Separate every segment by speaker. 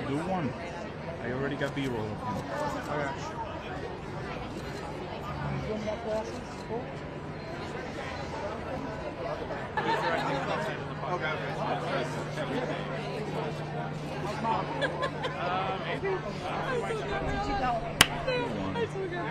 Speaker 1: Do one. I already got B-roll of him.
Speaker 2: Okay.
Speaker 1: Maybe.
Speaker 3: Did you go? I forgot.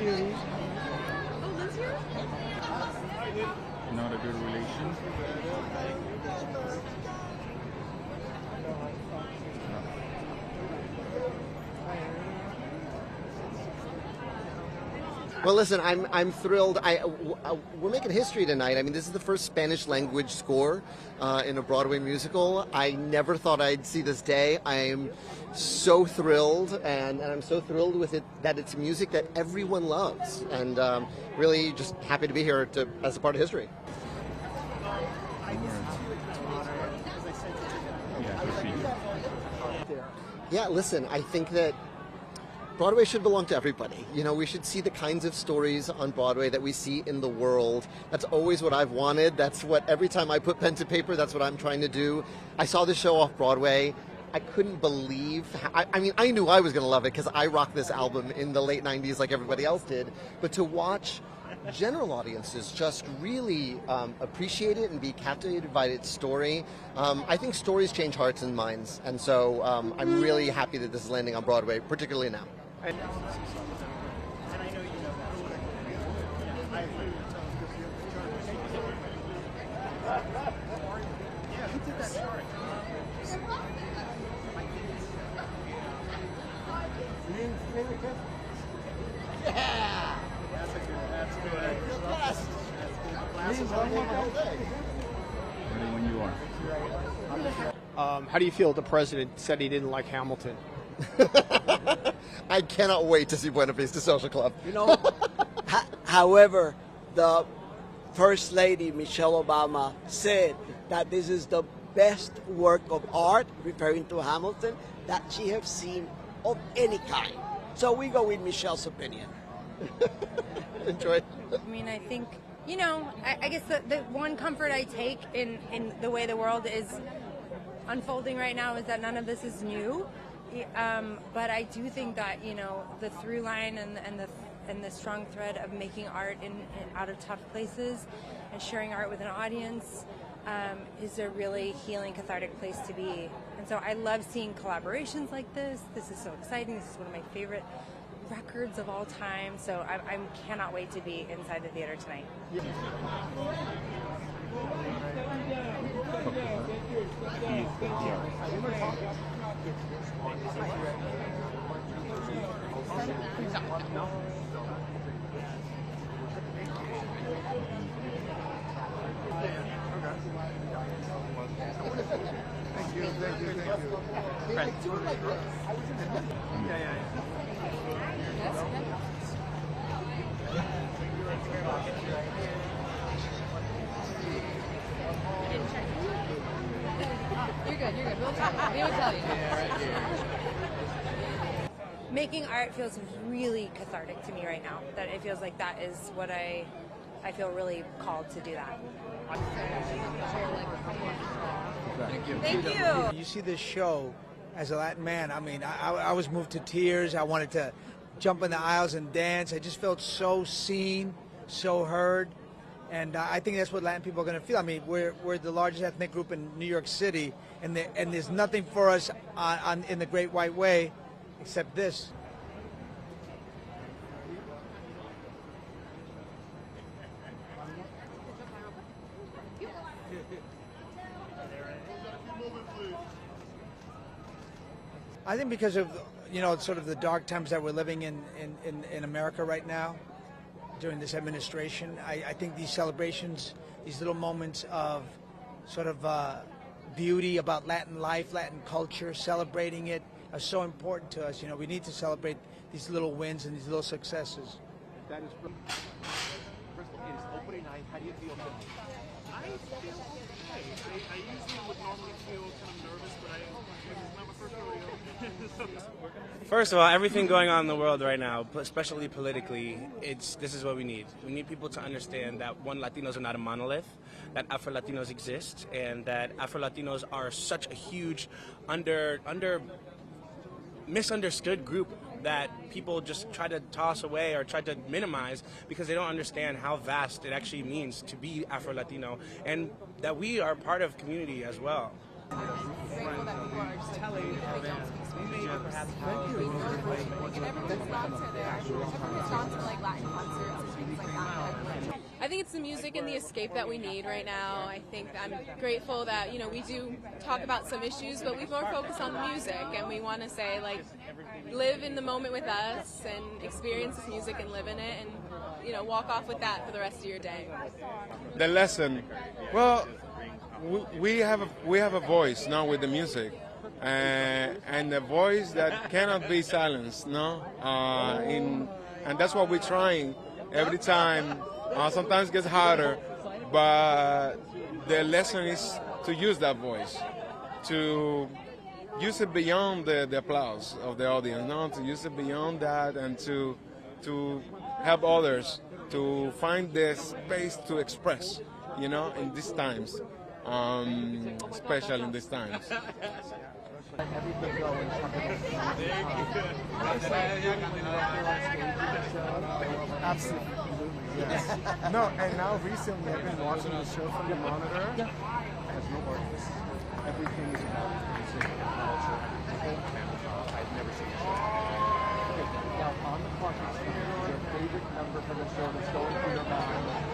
Speaker 3: Oh, Lynn's here?
Speaker 1: Not a good relation.
Speaker 4: Well, listen, I'm thrilled. We're making history tonight. I mean, this is the first Spanish language score in a Broadway musical. I never thought I'd see this day. I am so thrilled, and I'm so thrilled with it that it's music that everyone loves, and really just happy to be here as a part of history. Yeah, listen, I think that Broadway should belong to everybody. You know, we should see the kinds of stories on Broadway that we see in the world. That's always what I've wanted. That's what, every time I put pen to paper, that's what I'm trying to do. I saw this show Off-Broadway. I couldn't believe, I mean, I knew I was going to love it because I rocked this album in the late 90s like everybody else did. But to watch general audiences just really appreciate it and be captivated by its story. I think stories change hearts and minds. And so I'm really happy that this is landing on Broadway, particularly now.
Speaker 2: And I know you know that. I agree. Yeah, who did that chart? Yeah! That's good. That's good.
Speaker 1: Ready when you are.
Speaker 2: How do you feel the president said he didn't like Hamilton?
Speaker 4: I cannot wait to see Buena Vista Social Club.
Speaker 5: You know, however, the First Lady, Michelle Obama, said that this is the best work of art, referring to Hamilton, that she has seen of any kind. So we go with Michelle's opinion.
Speaker 4: Enjoy.
Speaker 3: I mean, I think, you know, I guess the one comfort I take in the way the world is unfolding right now is that none of this is new. But I do think that, you know, the through line and the strong thread of making art in out of tough places and sharing art with an audience is a really healing, cathartic place to be. And so I love seeing collaborations like this. This is so exciting. This is one of my favorite records of all time. So I cannot wait to be inside the theater tonight.
Speaker 2: Thank you. Right. Yeah.
Speaker 6: You're good. We'll tell you.
Speaker 3: Making art feels really cathartic to me right now. That it feels like that is what I feel really called to do that.
Speaker 6: Thank you.
Speaker 7: You see this show as a Latin man, I mean, I was moved to tears. I wanted to jump in the aisles and dance. I just felt so seen, so heard. And I think that's what Latin people are going to feel. I mean, we're the largest ethnic group in New York City, and there's nothing for us in the Great White Way except this. I think because of, you know, sort of the dark times that we're living in America right now, during this administration, I think these celebrations, these little moments of sort of beauty about Latin life, Latin culture, celebrating it, are so important to us. You know, we need to celebrate these little wins and these little successes.
Speaker 2: That is is opening night. How do you feel tonight?
Speaker 8: I feel okay. I usually would normally feel kind of nervous, but this is not my first rodeo.
Speaker 9: First of all, everything going on in the world right now, especially politically, this is what we need. We need people to understand that, one, Latinos are not a monolith, that Afro-Latinos exist, and that Afro-Latinos are such a huge, misunderstood group that people just try to toss away or try to minimize because they don't understand how vast it actually means to be Afro-Latino, and that we are part of community as well.
Speaker 6: Grateful that people are just telling they don't speak Spanish, or perhaps how they learn Spanish, and everyone's gone to like Latin concerts and things like that.
Speaker 10: I think it's the music and the escape that we need right now. I think I'm grateful that, you know, we do talk about some issues, but we more focus on the music, and we want to say, like, live in the moment with us and experience this music and live in it, and, you know, walk off with that for the rest of your day.
Speaker 11: The lesson, well, we have a voice now with the music, and a voice that cannot be silenced, no? And that's what we're trying every time. Sometimes it gets harder, but the lesson is to use that voice, to use it beyond the applause of the audience, no? To use it beyond that, and to help others to find the space to express, you know, in these times, especially in these times.
Speaker 12: Absolutely. Yes. No, and now recently I've been watching the show from the monitor. As no artist, everything is about music and culture and the whole camera. I've never seen a show. Okay, now on the clock, your favorite number from the show that's going through your mind.